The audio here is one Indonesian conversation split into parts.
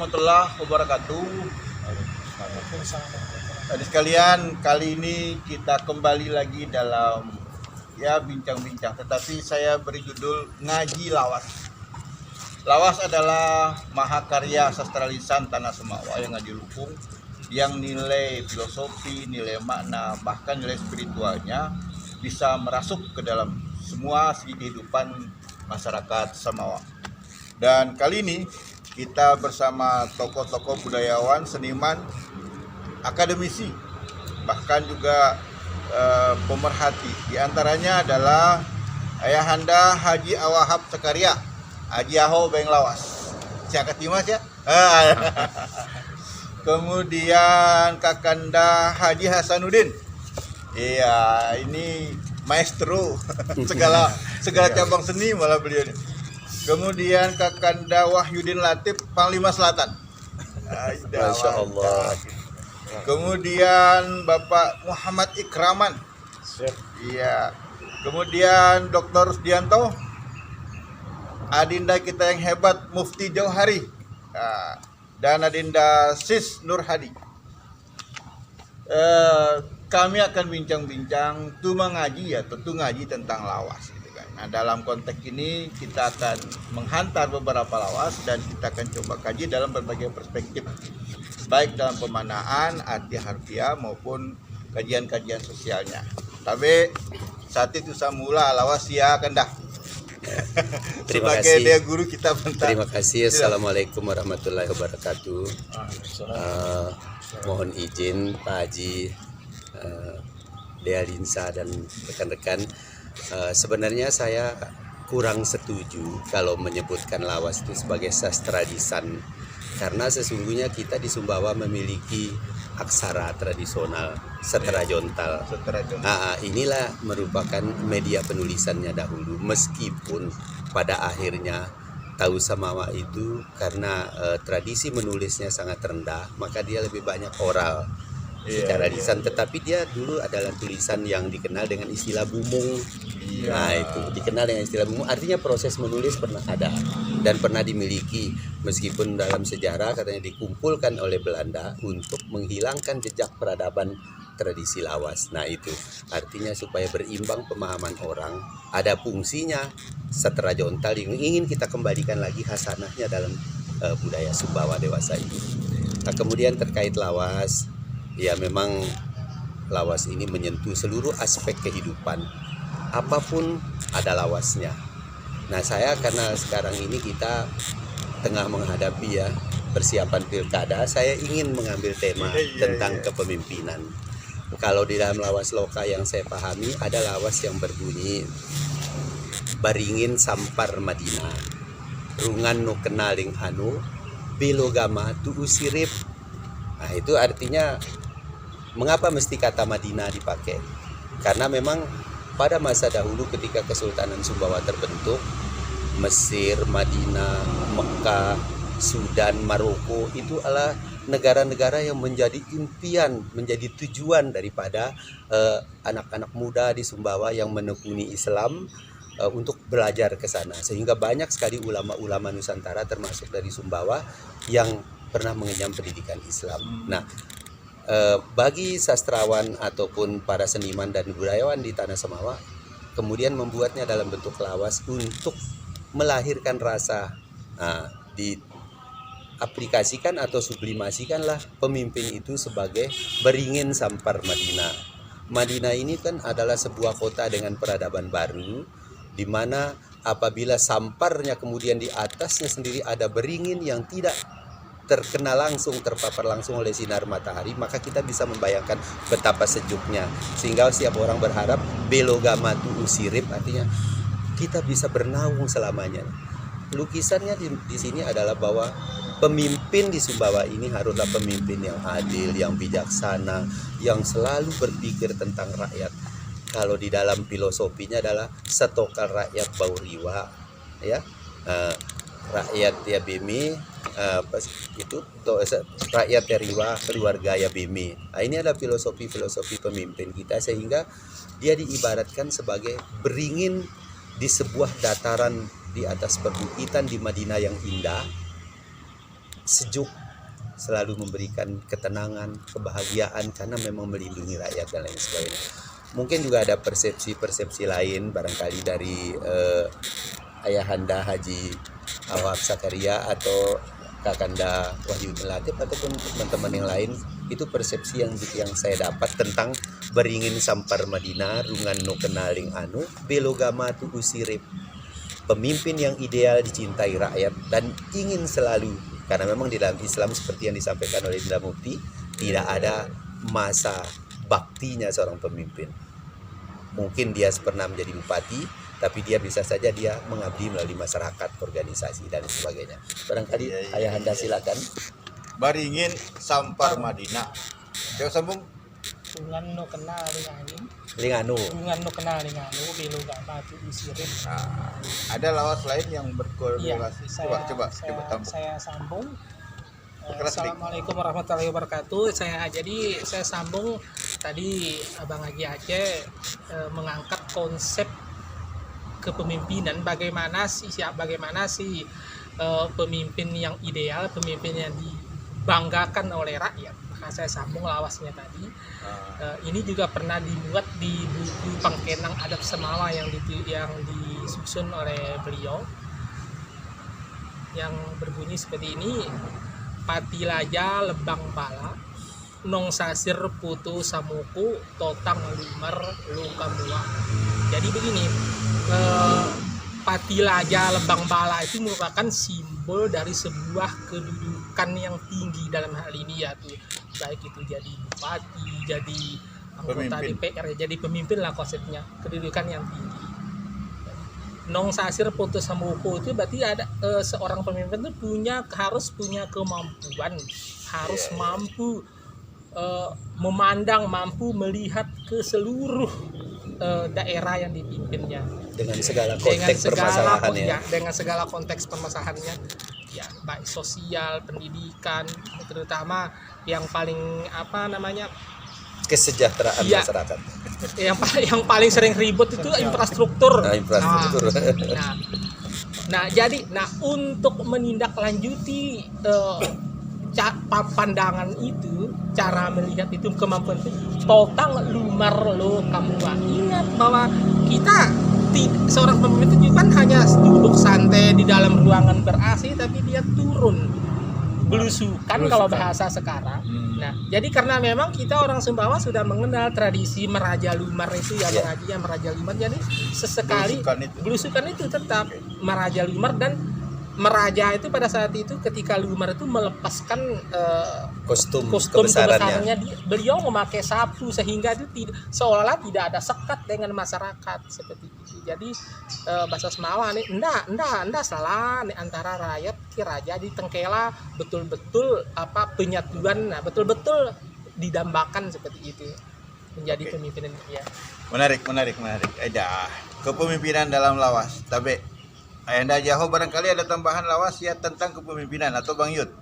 warahmatullahi wabarakatuh. Adik sekalian, kali ini kita kembali lagi dalam bincang-bincang, tetapi saya beri judul Ngaji Lawas. Lawas adalah mahakarya sastra lisan Tanah Semawa yang ngaji lupung, yang nilai filosofi, nilai makna, bahkan nilai spiritualnya bisa merasuk ke dalam semua segi kehidupan masyarakat Semawa. Dan kali ini kita bersama tokoh-tokoh budayawan, seniman, akademisi, bahkan juga pemerhati. Di antaranya adalah Ayahanda Haji Awahab Sekaria, Haji Aho Beng Lawas. Siapa Timas ya? Kemudian Kakanda Haji Hasanuddin. Iya, ini maestro segala cabang seni malah beliau. Kemudian Kakanda Wahyudin Latif, Panglima Selatan. Masya Allah. Kemudian Bapak Muhammad Ikraman. Iya. Kemudian Dr. Rusdianto, Adinda kita yang hebat Mufti Jauhari, dan Adinda Sis Nur Hadi. Kami akan bincang-bincang tentu ngaji tentang lawas. Nah, dalam konteks ini kita akan menghantar beberapa lawas dan kita akan coba kaji dalam berbagai perspektif, baik dalam pemanaan, arti harfiah maupun kajian-kajian sosialnya. Tapi saat itu samula lawas ya kendah. Terima Sebagai kasih. dia guru kita bentar. Terima kasih. Assalamualaikum warahmatullahi wabarakatuh. Mohon izin Pak Haji, Dea Linsa dan rekan-rekan. Sebenarnya saya kurang setuju kalau menyebutkan lawas itu sebagai sastra lisan, karena sesungguhnya kita di Sumbawa memiliki aksara tradisional Setrajontal. Nah, inilah merupakan media penulisannya dahulu, meskipun pada akhirnya tahu Samawa itu karena tradisi menulisnya sangat rendah, maka dia lebih banyak oral secara lisan, tetapi dia dulu adalah tulisan yang dikenal dengan istilah bumung. Nah, itu dikenal dengan istilah bumung, artinya proses menulis pernah ada dan pernah dimiliki, meskipun dalam sejarah katanya dikumpulkan oleh Belanda untuk menghilangkan jejak peradaban tradisi lawas. Nah, itu artinya supaya berimbang pemahaman orang, ada fungsinya Setrajontal yang ingin kita kembalikan lagi hasanahnya dalam budaya Sumbawa dewasa ini. Nah, kemudian terkait lawas, ya memang lawas ini menyentuh seluruh aspek kehidupan, apapun ada lawasnya. Nah, saya karena sekarang ini kita tengah menghadapi persiapan pilkada, saya ingin mengambil tema tentang kepemimpinan. Kalau di dalam lawas loka yang saya pahami, ada lawas yang berbunyi Baringin Sampar Madinah, Rungan no kenaling anu, Belogama tu usirip. Nah, itu artinya mengapa mesti kata Madinah dipakai? Karena memang pada masa dahulu ketika Kesultanan Sumbawa terbentuk, Mesir, Madinah, Mekah, Sudan, Maroko itu adalah negara-negara yang menjadi impian, menjadi tujuan daripada anak-anak muda di Sumbawa yang menekuni Islam untuk belajar ke sana. Sehingga banyak sekali ulama-ulama Nusantara termasuk dari Sumbawa yang pernah mengenyam pendidikan Islam. Nah, bagi sastrawan ataupun para seniman dan budayawan di Tanah Semawa kemudian membuatnya dalam bentuk lawas untuk melahirkan rasa, diaplikasikan atau sublimasikanlah pemimpin itu sebagai Beringin Sampar Madinah. Madinah ini kan adalah sebuah kota dengan peradaban baru, di mana apabila samparnya kemudian di atasnya sendiri ada beringin yang tidak terkena langsung, terpapar langsung oleh sinar matahari, maka kita bisa membayangkan betapa sejuknya. Sehingga setiap orang berharap Belogamatu usirip, artinya kita bisa bernaung selamanya. Lukisannya di sini adalah bahwa pemimpin di Sumbawa ini haruslah pemimpin yang adil, yang bijaksana, yang selalu berpikir tentang rakyat. Kalau di dalam filosofinya adalah setokal rakyat bauriwa, ya, rakyat ya bimi, itu rakyat ya riwa, keluarga ya bimi. Nah, ini adalah filosofi pemimpin kita, sehingga dia diibaratkan sebagai beringin di sebuah dataran di atas perbukitan di Madinah yang indah, sejuk, selalu memberikan ketenangan, kebahagiaan karena memang melindungi rakyat dan lain sebagainya. Mungkin juga ada persepsi-persepsi lain barangkali dari Ayahanda Haji Awab Sakaria atau Kakanda Wahyu Latif ataupun teman-teman yang lain. Itu persepsi yang saya dapat tentang beringin sampar Madinah rungan no kenaling anu belogama tu usirip. Pemimpin yang ideal dicintai rakyat dan ingin selalu, karena memang di dalam Islam seperti yang disampaikan oleh Indra Mufti, tidak ada masa baktinya seorang pemimpin. Mungkin dia pernah menjadi bupati, tapi dia bisa saja dia mengabdi melalui masyarakat, organisasi dan sebagainya. Barangkali Ayahanda silakan. Baringin sampar Madinah. Coba sambung. Rungan no kenal lingani. Linganu. Rungan no kenal linganu belogama tu usirip. Nah, ada lawas lain yang berkorelasi. Coba tambah. Saya sambung. Keras sedikit. Assalamualaikum warahmatullahi wabarakatuh. Saya sambung tadi Abang Haji Aceh mengangkat konsep kepemimpinan, bagaimana sih pemimpin yang ideal, pemimpin yang dibanggakan oleh rakyat. Maka saya sambung lawasnya tadi. Ini juga pernah dibuat di buku Pangkenang Adat Semawa yang disusun oleh beliau, yang berbunyi seperti ini: Patilaja lebang bala, nong sasir putu samuku, totang lumer lukamua. Jadi begini, Patilaja lebang bala itu merupakan simbol dari sebuah kedudukan yang tinggi dalam hal ini, yaitu baik itu jadi bupati, jadi anggota DPR, jadi pemimpin lah konsepnya, kedudukan yang tinggi. Nong sasir putu samuku itu berarti ada seorang pemimpin itu harus punya kemampuan, harus mampu memandang, mampu melihat ke seluruh daerah yang dipimpinnya Dengan segala konteks permasalahannya. Dengan segala konteks permasalahannya, ya, baik sosial, pendidikan, terutama yang paling kesejahteraan masyarakat. Yang paling sering ribut itu infrastruktur. Nah, untuk menindaklanjuti pandangan itu, cara melihat itu, kemampuan itu, totang lumar lo kamu. Ingat bahwa kita seorang pemimpin itu kan hanya duduk santai di dalam ruangan ber-AC, tapi dia turun belusukan kalau bahasa sekarang. Nah, jadi karena memang kita orang Sumbawa sudah mengenal tradisi meraja lumar itu ya, meraja lumar. Jadi sesekali belusukan itu tetap meraja lumar, dan meraja itu pada saat itu ketika lumar itu melepaskan kostum kebesarannya, beliau memakai sapu sehingga itu seolah-olah tidak ada sekat dengan masyarakat seperti itu. Jadi bahasa Semawa nih, enggak salah nih, antara rakyat ke raja di Tengkela betul-betul penyatuan, betul-betul didambakan seperti itu menjadi pemimpinan dia. Menarik. Ada kepemimpinan dalam lawas. Tapi Ayahanda Jaho barangkali ada tambahan lawas ya tentang kepemimpinan, atau Bang Yud?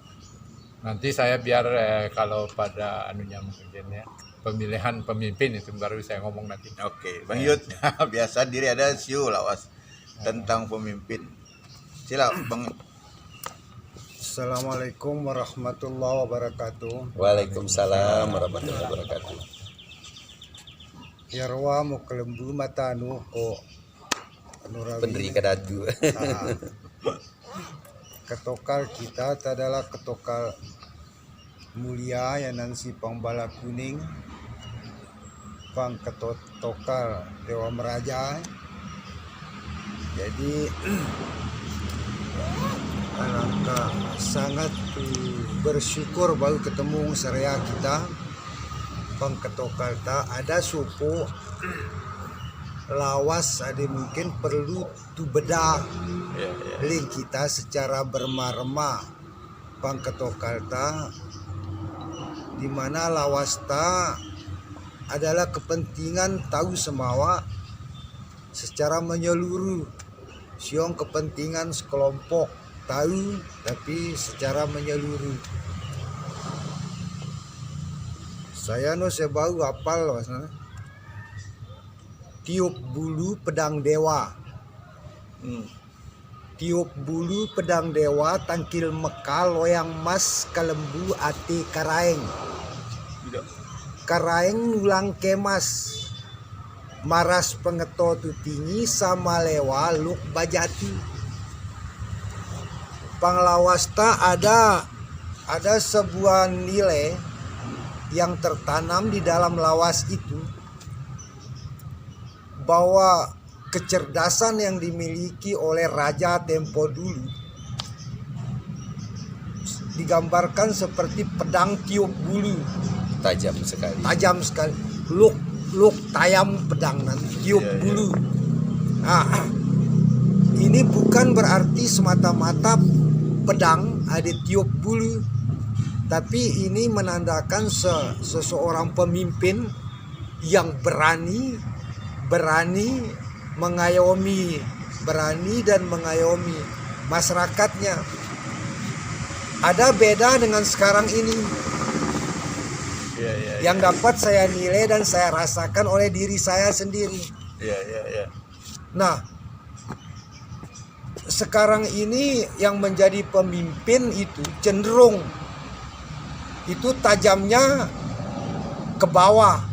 Nanti saya biar kalau pada anunya mungkin ya, pemilihan pemimpin itu baru saya ngomong nanti. Oke, Bang Yud. Biasa diri ada siu lawas tentang pemimpin. Sila Bang. Assalamualaikum warahmatullahi wabarakatuh. Waalaikumsalam warahmatullahi wabarakatuh. Yarwa mo kelembu matanu ko Pendiri kadadu. Ketokal kita adalah ketokal mulia yang nansi pangbala kuning, pang ketokal Dewa Meraja. Jadi alangkah sangat bersyukur baru ketemu seraya kita pang ketokal ta ada suku lawas, ada mungkin perlu tu bedah link kita secara berma-rema pang ketokal ta, di mana lawas ta adalah kepentingan tahu Semawa secara menyeluruh, siong kepentingan sekelompok tahu tapi secara menyeluruh. Saya baru hafal tiup bulu pedang dewa. tiup bulu pedang dewa, tangkil mekal, loyang mas, kalembu, ati karaeng. Karaeng nulang kemas, maras pengeto tu tinggi, sama lewa luk bajati. Panglawasta ada sebuah nilai yang tertanam di dalam lawas itu, bahwa kecerdasan yang dimiliki oleh raja tempo dulu digambarkan seperti pedang tiup bulu, Tajam sekali. tajam sekali, luk tayam pedang nanti tiup bulu. Nah, ini bukan berarti semata-mata pedang ada tiup bulu, tapi ini menandakan seseorang pemimpin yang berani mengayomi, berani dan mengayomi masyarakatnya. Ada beda dengan sekarang ini. Yang dapat saya nilai dan saya rasakan oleh diri saya sendiri. Nah, sekarang ini yang menjadi pemimpin itu cenderung itu tajamnya ke bawah,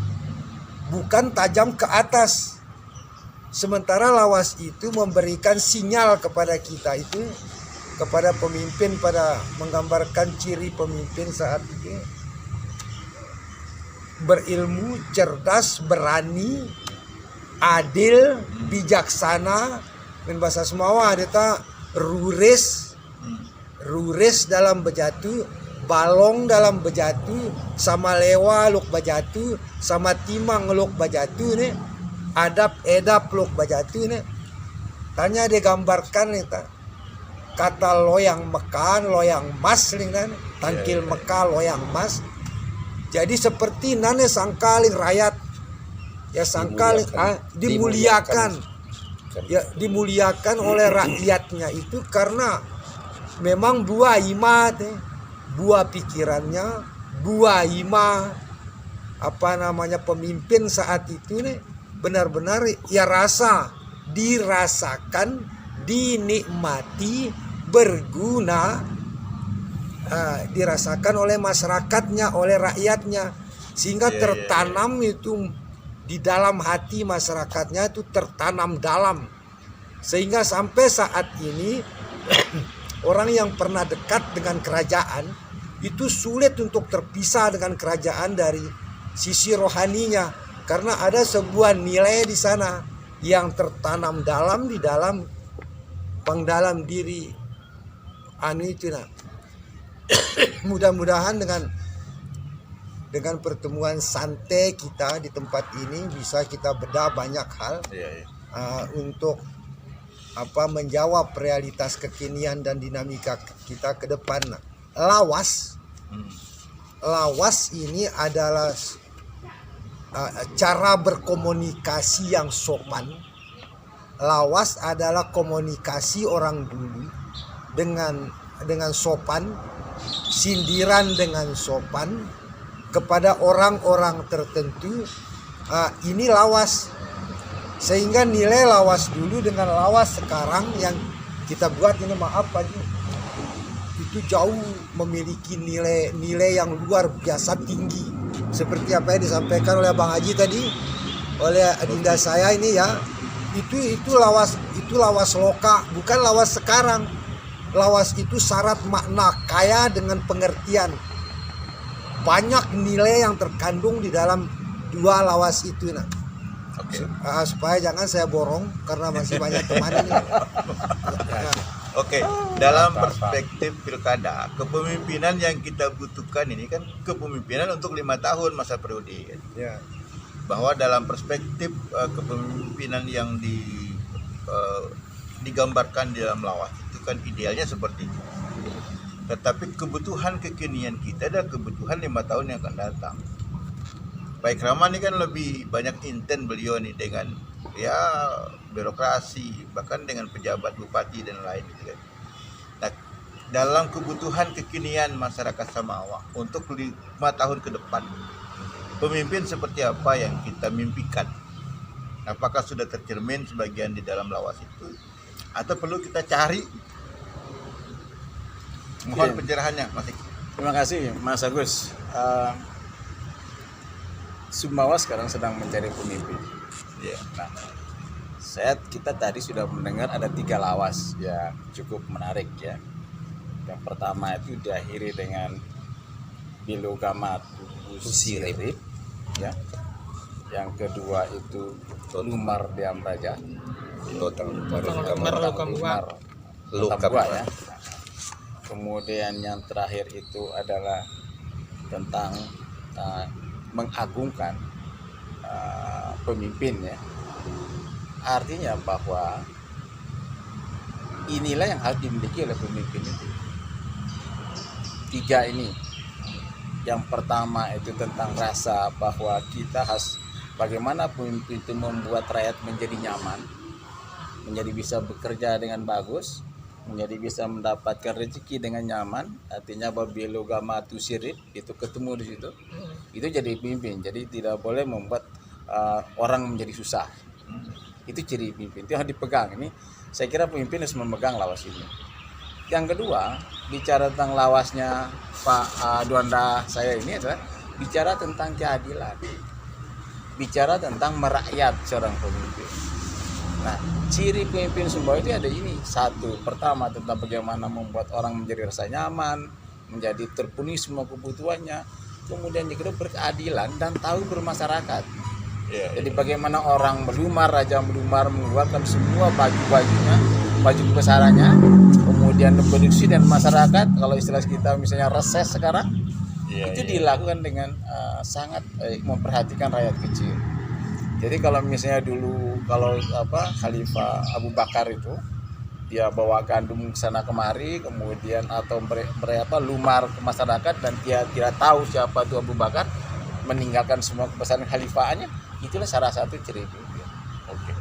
bukan tajam ke atas. Sementara lawas itu memberikan sinyal kepada kita itu, kepada pemimpin, pada menggambarkan ciri pemimpin saat itu: berilmu, cerdas, berani, adil, bijaksana. Dan bahasa Semawa ada ruris dalam bejatu, balong dalam bejatu, sama lewa luk bejatu, sama timang luk bejatu nih, adab edap luk bejatu nih. Tanya digambarkan nih kata loyang mekan, loyang mas nih kan, tangkil mekal, loyang mas. Jadi seperti nane sangkaling rakyat ya, sangkaling dimuliakan. Ya, dimuliakan oleh rakyatnya itu karena memang buah ima, buah pikirannya, buah ima, pemimpin saat itu nih benar-benar ya dirasakan, dinikmati, berguna, dirasakan oleh masyarakatnya, oleh rakyatnya, sehingga tertanam itu di dalam hati masyarakatnya, itu tertanam dalam, sehingga sampai saat ini orang yang pernah dekat dengan kerajaan itu sulit untuk terpisah dengan kerajaan dari sisi rohaninya, karena ada sebuah nilai di sana yang tertanam dalam di dalam pengdalam diri itu. Mudah-mudahan dengan pertemuan santai kita di tempat ini bisa kita bedah banyak hal untuk menjawab realitas kekinian dan dinamika kita ke depan. Lawas ini adalah cara berkomunikasi yang sopan. Lawas adalah komunikasi orang dulu dengan sopan, sindiran dengan sopan kepada orang-orang tertentu. Ini lawas, sehingga nilai lawas dulu dengan lawas sekarang yang kita buat ini, maaf Pak Ji, itu jauh memiliki nilai yang luar biasa tinggi, seperti apa yang disampaikan oleh Bang Haji tadi, oleh adinda saya ini ya. Itu lawas loka, bukan lawas sekarang. Lawas itu syarat makna, kaya dengan pengertian. Banyak nilai yang terkandung di dalam dua lawas itu. Supaya jangan saya borong karena masih banyak teman ini. Dalam perspektif pilkada, kepemimpinan yang kita butuhkan ini kan kepemimpinan untuk 5 tahun masa periode. Bahwa dalam perspektif kepemimpinan yang digambarkan di dalam lawas itu kan idealnya seperti itu. Tetapi kebutuhan kekinian kita adalah kebutuhan 5 tahun yang akan datang. Pak Ikraman ini kan lebih banyak inten beliau nih dengan birokrasi, bahkan dengan pejabat bupati dan lain gitu kan. Nah, dalam kebutuhan kekinian masyarakat Samawa untuk 5 tahun ke depan, pemimpin seperti apa yang kita mimpikan? Apakah sudah tercermin sebagian di dalam lawas itu? atau perlu kita cari? Mohon Oke. pencerahannya, Mas Iki. Terima kasih Mas Agus. Sumbawa sekarang sedang mencari pemimpin. Ya. Nah, kita tadi sudah mendengar ada 3 lawas yang cukup menarik ya. Yang pertama itu diakhiri dengan Bilogama Tusirip ya. Yang kedua itu Lumar Diam Raja. Lumar Tambua ya. Kemudian yang terakhir itu adalah tentang mengagungkan pemimpin ya. Artinya bahwa inilah yang harus dimiliki oleh pemimpin itu. 3 ini. Yang pertama itu tentang rasa bahwa kita harus bagaimana pemimpin itu membuat rakyat menjadi nyaman, menjadi bisa bekerja dengan bagus, menjadi bisa mendapatkan rezeki dengan nyaman. Artinya Bilogama Tusirip itu ketemu di situ, itu jadi pemimpin. Jadi tidak boleh membuat orang menjadi susah. Itu ciri pemimpin, itu yang harus dipegang. Ini saya kira pemimpin harus memegang lawas ini. Yang kedua, bicara tentang lawasnya Pak Duanda saya ini adalah bicara tentang keadilan, bicara tentang merakyat seorang pemimpin. Nah, ciri pemimpin Sumbawa itu ada ini. 1, pertama tentang bagaimana membuat orang menjadi rasa nyaman, menjadi terpenuhi semua kebutuhannya. Kemudian yang kedua berkeadilan dan tahu bermasyarakat. Jadi bagaimana orang raja melumar mengeluarkan semua baju-bajunya, baju kebesarannya, kemudian produksi dan masyarakat, kalau istilah kita misalnya reses sekarang, itu dilakukan dengan sangat memperhatikan rakyat kecil. Jadi kalau misalnya dulu Khalifah Abu Bakar itu dia bawa gandum ke sana kemari, kemudian atau lumar ke masyarakat dan dia tidak tahu siapa itu Abu Bakar, meninggalkan semua kebesaran khalifahannya, itulah salah satu ciri pemimpin.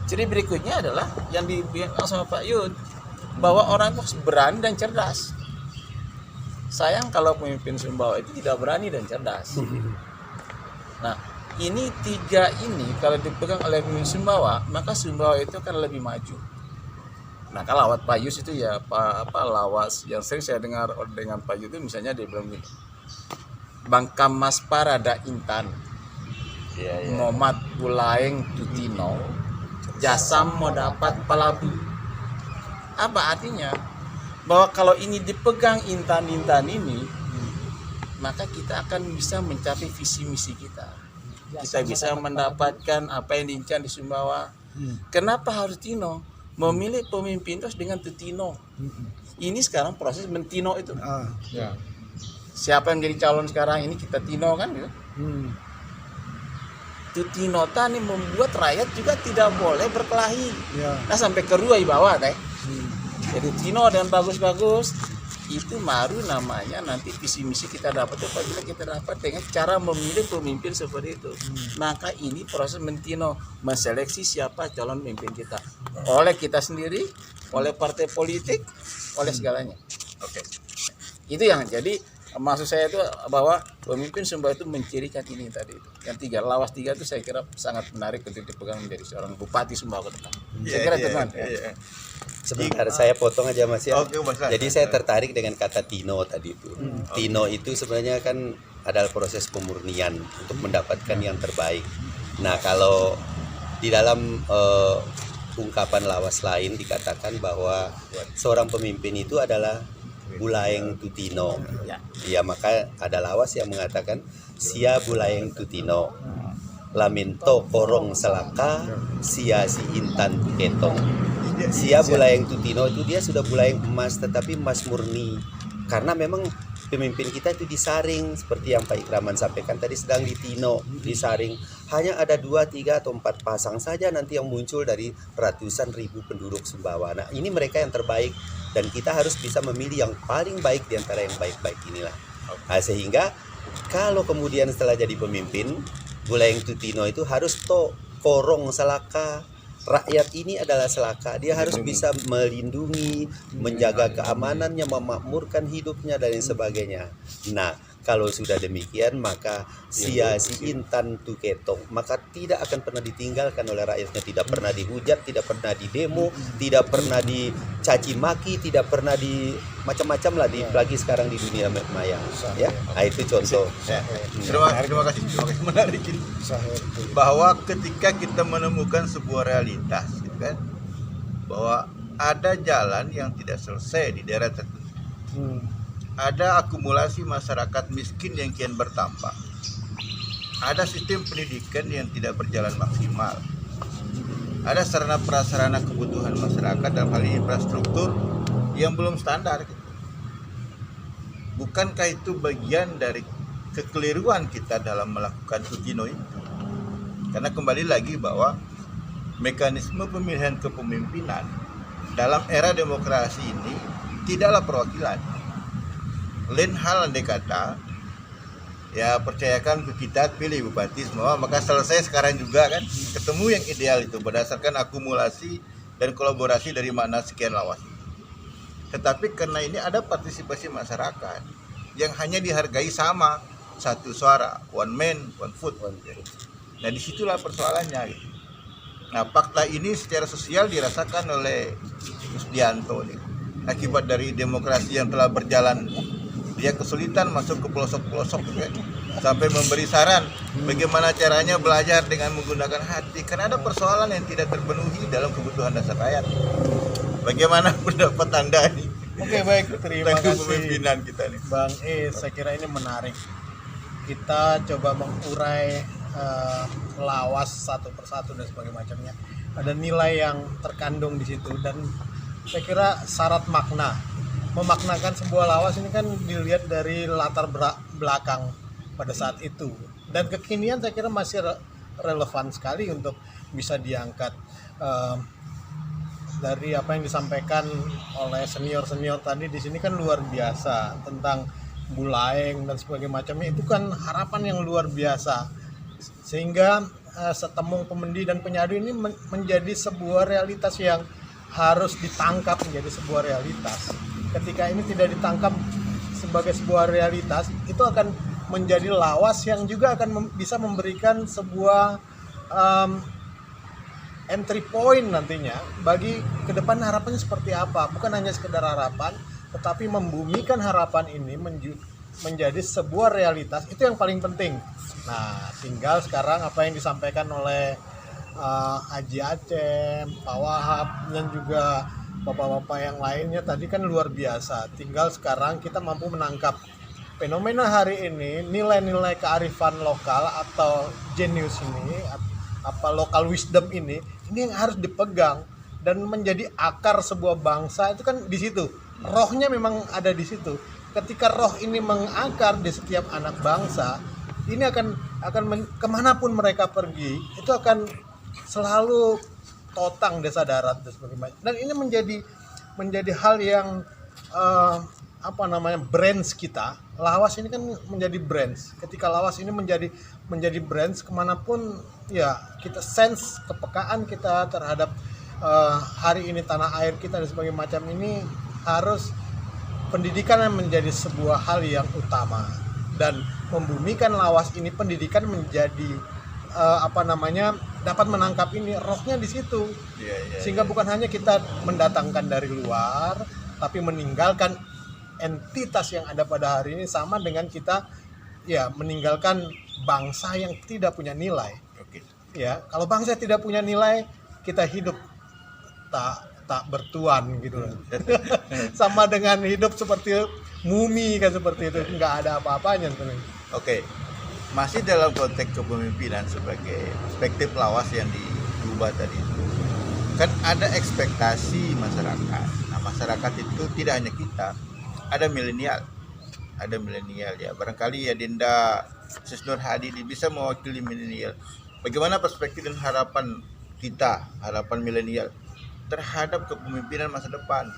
Ciri berikutnya adalah yang dibilang sama Pak Yud, bahwa orang itu berani dan cerdas. Sayang kalau pemimpin Sumbawa itu tidak berani dan cerdas. Nah, ini 3 ini kalau dipegang oleh pemimpin Sumbawa, maka Sumbawa itu akan lebih maju. Nah, kalau lawat Pak Yus itu ya lawas yang sering saya dengar dengan Pak Yus itu misalnya dia bilang gini, Bangkam Mas Parada Intan, Muhammad Bulaeng Tutino, Jasam mau dapat palabu. Apa artinya? Bahwa kalau ini dipegang intan-intan ini, maka kita akan bisa mencapai visi misi kita. Kita bisa mendapatkan apa yang diincar di Sumbawa. Kenapa harus Tino? Memilih pemimpin terus dengan Tutino. Ini sekarang proses mentino itu. Ya. Siapa yang jadi calon sekarang ini kita Tino kan gitu. Tutino tani membuat rakyat juga tidak boleh berkelahi. Nah sampai ke Ruai bawah teh. Jadi Tino dengan bagus-bagus itu baru namanya nanti visi misi kita dapat apabila kita dapat dengan cara memilih pemimpin seperti itu. Maka ini proses mentino, menseleksi siapa calon pemimpin kita. Oleh kita sendiri, oleh partai politik, oleh segalanya. Itu yang jadi maksud saya itu bahwa pemimpin Sumbawa itu mencirikan ini tadi itu. Yang 3, lawas 3 itu saya kira sangat menarik untuk dipegang menjadi seorang bupati Sumbawa ke depan. Saya kira teman. Sebentar, saya potong aja Mas ya. Oke, Mas. Jadi saya tertarik dengan kata Tino tadi itu. Tino itu sebenarnya kan adalah proses pemurnian untuk mendapatkan yang terbaik. Nah, kalau di dalam ungkapan lawas lain dikatakan bahwa seorang pemimpin itu adalah Bulaeng Tutino. Ya, maka ada lawas yang mengatakan sia Bulaeng Tutino. Lamento korong selaka sia si intan ketong. Sia Bulaeng Tutino itu dia sudah Bulaeng emas, tetapi emas murni. Karena memang pemimpin kita itu disaring seperti yang Pak Ikraman sampaikan tadi, sedang ditino, disaring. Hanya ada 2, 3 atau 4 pasang saja nanti yang muncul dari ratusan ribu penduduk Sumbawa. Nah, ini mereka yang terbaik dan kita harus bisa memilih yang paling baik di antara yang baik-baik inilah. Nah, sehingga kalau kemudian setelah jadi pemimpin, Bulaeng Tutino itu harus korong selaka. Rakyat ini adalah selaka, dia harus bisa melindungi, menjaga keamanannya, memakmurkan hidupnya dan lain sebagainya. Nah, Kalau sudah demikian maka si Intan Tuketong maka tidak akan pernah ditinggalkan oleh rakyatnya, tidak pernah dihujat, tidak pernah didemo, tidak pernah dicaci maki, tidak pernah di macam-macam lah apalagi sekarang di dunia maya ya. Nah, itu contoh. Terima kasih menarik ini. Bahwa ketika kita menemukan sebuah realitas gitu kan, bahwa ada jalan yang tidak selesai di daerah tertentu, ada akumulasi masyarakat miskin yang kian bertambah, ada sistem pendidikan yang tidak berjalan maksimal, ada sarana prasarana kebutuhan masyarakat dalam hal ini infrastruktur yang belum standar. Bukankah itu bagian dari kekeliruan kita dalam melakukan Tutino itu? Karena kembali lagi bahwa mekanisme pemilihan kepemimpinan dalam era demokrasi ini tidaklah perwakilan. Lain hal andai kata ya percayakan ke kita pilih bupati semua, maka selesai sekarang juga kan, ketemu yang ideal itu berdasarkan akumulasi dan kolaborasi dari mana sekian lawas. Tetapi karena ini ada partisipasi masyarakat yang hanya dihargai sama, satu suara, one man, one vote. Nah disitulah persoalannya gitu. Nah fakta ini secara sosial dirasakan oleh Kusdianto nih. Akibat dari demokrasi yang telah berjalan, dia kesulitan masuk ke pelosok-pelosok gitu ya. Sampai memberi saran bagaimana caranya belajar dengan menggunakan hati, karena ada persoalan yang tidak terpenuhi dalam kebutuhan dasar rakyat. Bagaimana pendapat Anda ini? Oke, baik, terima Tentang kasih kepemimpinan kita nih. Bang saya kira ini menarik. Kita coba mengurai lawas satu persatu dan sebagainya macamnya. Ada nilai yang terkandung di situ dan saya kira syarat makna. Memaknakan sebuah lawas ini kan dilihat dari latar belakang pada saat itu. Dan kekinian saya kira masih relevan sekali untuk bisa diangkat. Dari apa yang disampaikan oleh senior-senior tadi di sini kan luar biasa tentang Bulaeng dan sebagainya macamnya, itu kan harapan yang luar biasa sehingga Setemung, Pemendi dan Penyadu ini menjadi sebuah realitas yang harus ditangkap menjadi sebuah realitas. Ketika ini tidak ditangkap sebagai sebuah realitas, itu akan menjadi lawas yang juga akan bisa memberikan sebuah entry point nantinya bagi ke depan harapannya seperti apa. Bukan hanya sekedar harapan, tetapi membumikan harapan ini menjadi sebuah realitas. Itu yang paling penting. Nah, tinggal sekarang apa yang disampaikan oleh Haji Aceh, Pak Wahab, dan juga bapak-bapak yang lainnya tadi kan luar biasa. Tinggal sekarang kita mampu menangkap fenomena hari ini, nilai-nilai kearifan lokal atau genius ini, apa local wisdom ini yang harus dipegang dan menjadi akar sebuah bangsa. Itu kan di situ. Rohnya memang ada di situ. Ketika roh ini mengakar di setiap anak bangsa, ini akan kemanapun mereka pergi, itu akan selalu totang desa darat dan sebagainya. Dan ini menjadi hal yang brands kita. Lawas ini kan menjadi brands. Ketika lawas ini menjadi brands, kemanapun ya kita sense kepekaan kita terhadap hari ini tanah air kita dan sebagainya macam ini, harus pendidikan yang menjadi sebuah hal yang utama. Dan membumikan lawas ini, pendidikan menjadi dapat menangkap ini, rohnya di situ. Sehingga bukan hanya kita mendatangkan dari luar, tapi meninggalkan entitas yang ada pada hari ini, sama dengan kita ya meninggalkan bangsa yang tidak punya nilai. Ya, kalau bangsa tidak punya nilai, kita hidup tak bertuan gitu. Sama dengan hidup seperti mumi kan, seperti itu, nggak ada apa-apanya sebenarnya. Oke, masih dalam konteks kepemimpinan sebagai perspektif lawas yang diubah tadi itu, kan ada ekspektasi masyarakat. Nah, masyarakat itu tidak hanya kita, ada milenial ya. Barangkali ya Dinda Sis Nur Hadi bisa mewakili milenial. Bagaimana perspektif dan harapan kita, harapan milenial terhadap kepemimpinan masa depan?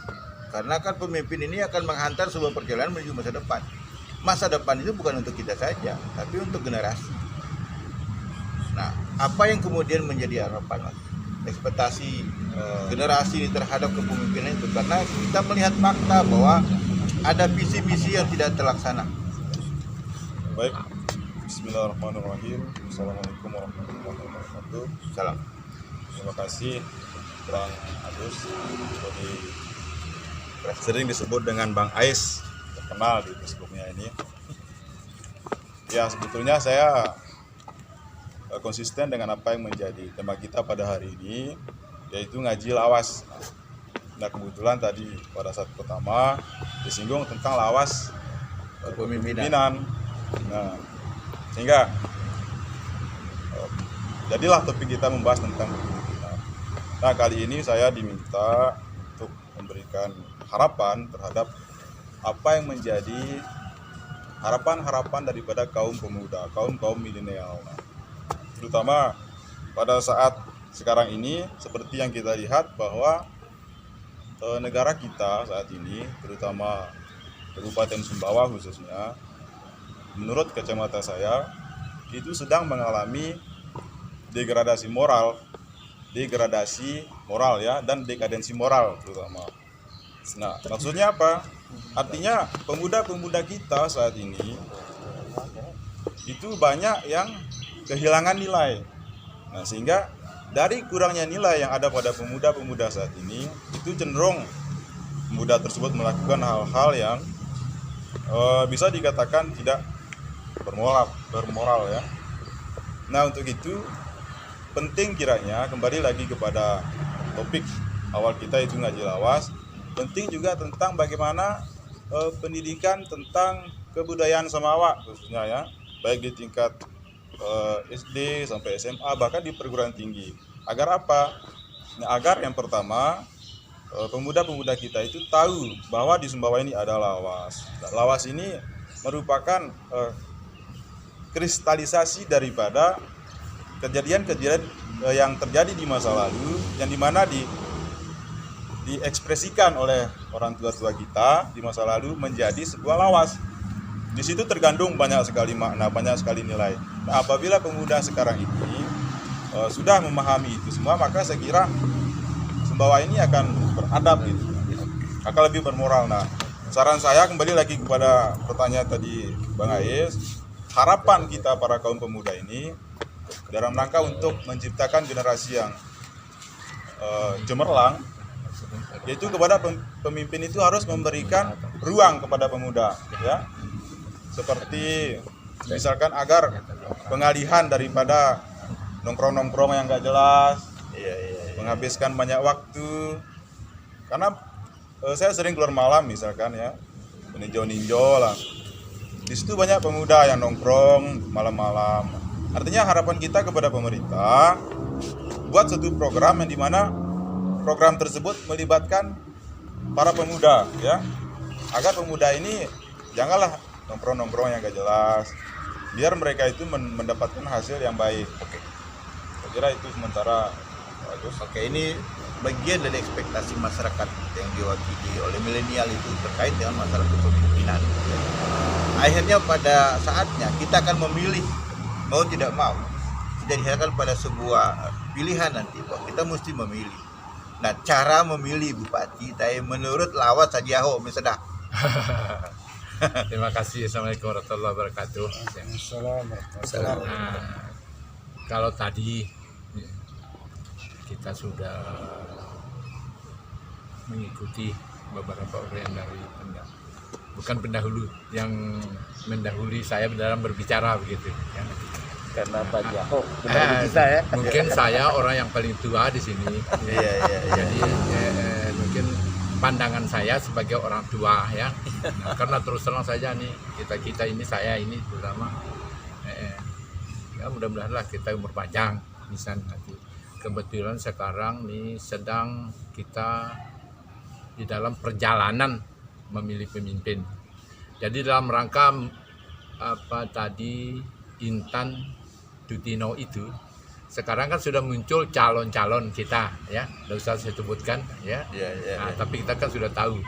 Karena kan pemimpin ini akan menghantar sebuah perjalanan menuju masa depan. Masa depan itu bukan untuk kita saja, tapi untuk generasi. Nah, apa yang kemudian menjadi harapan, Mas? Ekspektasi generasi ini terhadap kepemimpinan itu, karena kita melihat fakta bahwa ada visi misi yang tidak terlaksana. Baik, Bismillahirrahmanirrahim. Assalamualaikum warahmatullahi wabarakatuh. Salam. Terima kasih Bang Agus, sering disebut dengan Bang Ais, terkenal di Facebooknya ini. Ya, sebetulnya saya konsisten dengan apa yang menjadi tema kita pada hari ini, yaitu ngaji lawas. Nah, kebetulan tadi pada saat pertama disinggung tentang lawas kepemimpinan. Nah, sehingga jadilah topik kita membahas tentang kepemimpinan. Nah, kali ini saya diminta untuk memberikan harapan terhadap apa yang menjadi harapan-harapan daripada kaum pemuda, kaum milenial. Nah, terutama pada saat sekarang ini, seperti yang kita lihat bahwa negara kita saat ini, terutama Kabupaten Sumbawa khususnya, menurut kacamata saya, itu sedang mengalami degradasi moral ya, dan dekadensi moral terutama. Nah, maksudnya apa? Artinya pemuda-pemuda kita saat ini itu banyak yang kehilangan nilai. Nah, sehingga dari kurangnya nilai yang ada pada pemuda-pemuda saat ini, itu cenderung pemuda tersebut melakukan hal-hal yang bisa dikatakan tidak bermoral ya. Nah, untuk itu penting kiranya kembali lagi kepada topik awal kita, itu ngaji lawas. Penting juga tentang bagaimana pendidikan tentang kebudayaan Samawa khususnya ya, baik di tingkat SD sampai SMA, bahkan di perguruan tinggi. Agar apa? Nah, agar yang pertama pemuda-pemuda kita itu tahu bahwa di Sumbawa ini ada lawas. Lawas ini merupakan kristalisasi daripada kejadian-kejadian yang terjadi di masa lalu, yang dimana diekspresikan oleh orang tua-tua kita di masa lalu menjadi sebuah lawas. Di situ tergandung banyak sekali makna, banyak sekali nilai. Nah, apabila pemuda sekarang ini sudah memahami itu semua, maka saya kira Sumbawa ini akan beradab gitu, akan lebih bermoral. Nah, saran saya kembali lagi kepada pertanyaan tadi Bang Ais, harapan kita para kaum pemuda ini dalam rangka untuk menciptakan generasi yang cemerlang, yaitu kepada pemimpin itu harus memberikan ruang kepada pemuda ya. Seperti misalkan agar pengalihan daripada nongkrong-nongkrong yang gak jelas, menghabiskan banyak waktu. Karena saya sering keluar malam misalkan ya, meninjau-ninjau lah. Di situ banyak pemuda yang nongkrong malam-malam. Artinya harapan kita kepada pemerintah buat satu program yang dimana program tersebut melibatkan para pemuda ya, agar pemuda ini janganlah nongkrong-nongkrong yang gak jelas, biar mereka itu mendapatkan hasil yang baik. Oke, saya kira itu sementara bagus. Oke, ini bagian dari ekspektasi masyarakat yang diwakili oleh milenial itu terkait dengan masalah kepemimpinan. Akhirnya pada saatnya kita akan memilih, mau tidak mau, tidak diharapkan pada sebuah pilihan nanti bahwa kita mesti memilih. Nah, cara memilih bupati, saya menurut lawas saja misalnya. Terima kasih. Assalamualaikum warahmatullahi wabarakatuh. Nah, kalau tadi kita sudah mengikuti beberapa orang dari bukan pendahulu yang mendahului saya dalam berbicara begitu ya. Karena Pak Joko kita ya. Mungkin saya orang yang paling tua di sini. Jadi mungkin pandangan saya sebagai orang tua ya. Nah, karena terus terang saja nih kita ini, saya ini terutama ya mudah-mudahanlah kita umur panjang misalnya nanti. Kebetulan sekarang nih sedang kita di dalam perjalanan memilih pemimpin. Jadi dalam rangka apa tadi Intan Dutino itu, sekarang kan sudah muncul calon-calon kita ya, tidak usah saya sebutkan ya. Nah, tapi kita kan sudah tahu.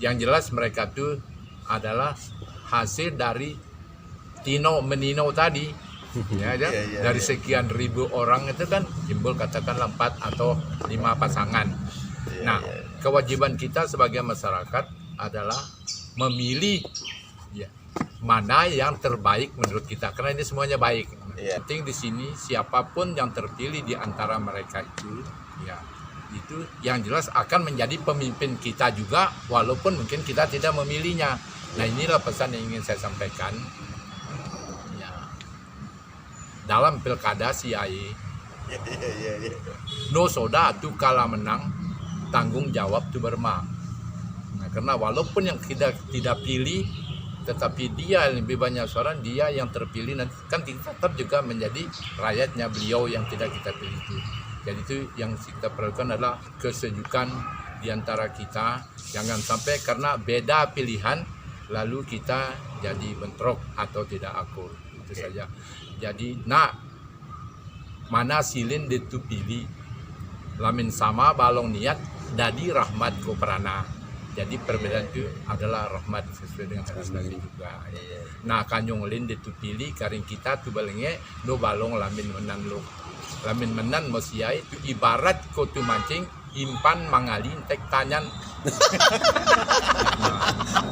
Yang jelas mereka itu adalah hasil dari Tino Menino tadi ya, dari sekian ribu orang itu kan timbul katakanlah 4 atau 5 pasangan. Nah, kewajiban kita sebagai masyarakat adalah memilih ya, mana yang terbaik menurut kita, karena ini semuanya baik. Iya. Penting di sini siapapun yang terpilih di antara mereka itu, ya itu yang jelas akan menjadi pemimpin kita juga, walaupun mungkin kita tidak memilihnya. Nah, inilah pesan yang ingin saya sampaikan. Ya, dalam pilkada CIE, no soda tu kalah menang, tanggung jawab tu berma. Nah, karena walaupun yang kita tidak pilih, tetapi dia lebih banyak suara, dia yang terpilih, nanti kan tetap juga menjadi rakyatnya beliau yang tidak kita pilih itu. Jadi itu yang kita perlukan adalah kesejukan di antara kita. Jangan sampai karena beda pilihan lalu kita jadi bentrok atau tidak akur. Itu saja. Jadi mana silin itu pilih lamin sama balong niat dadi rahmat ko perana. Jadi perbedaan itu adalah rahmat sesuai dengan hadis Nabi juga. Nah, kanyong lin itu pilih karing kita tu balenge no balong lamin menan lo. Lamin menan mosia itu ibarat ko tu mancing impan mangalin tek tanyan.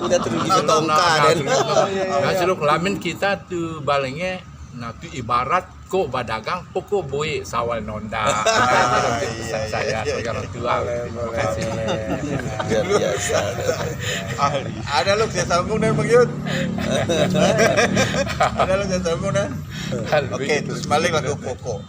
Udah terus setongka dan Nah, seluk lamin kita tu balenge nah tu ibarat ko badagang poko boy sawal nonda. Pesan saya sebagai orang tua. Terima kasih. luar biasa. Ahli. Ada lu saya sambung dan Bang Yud. Ada lu saya sambung dan. Oke, terus baliklah ke pokok.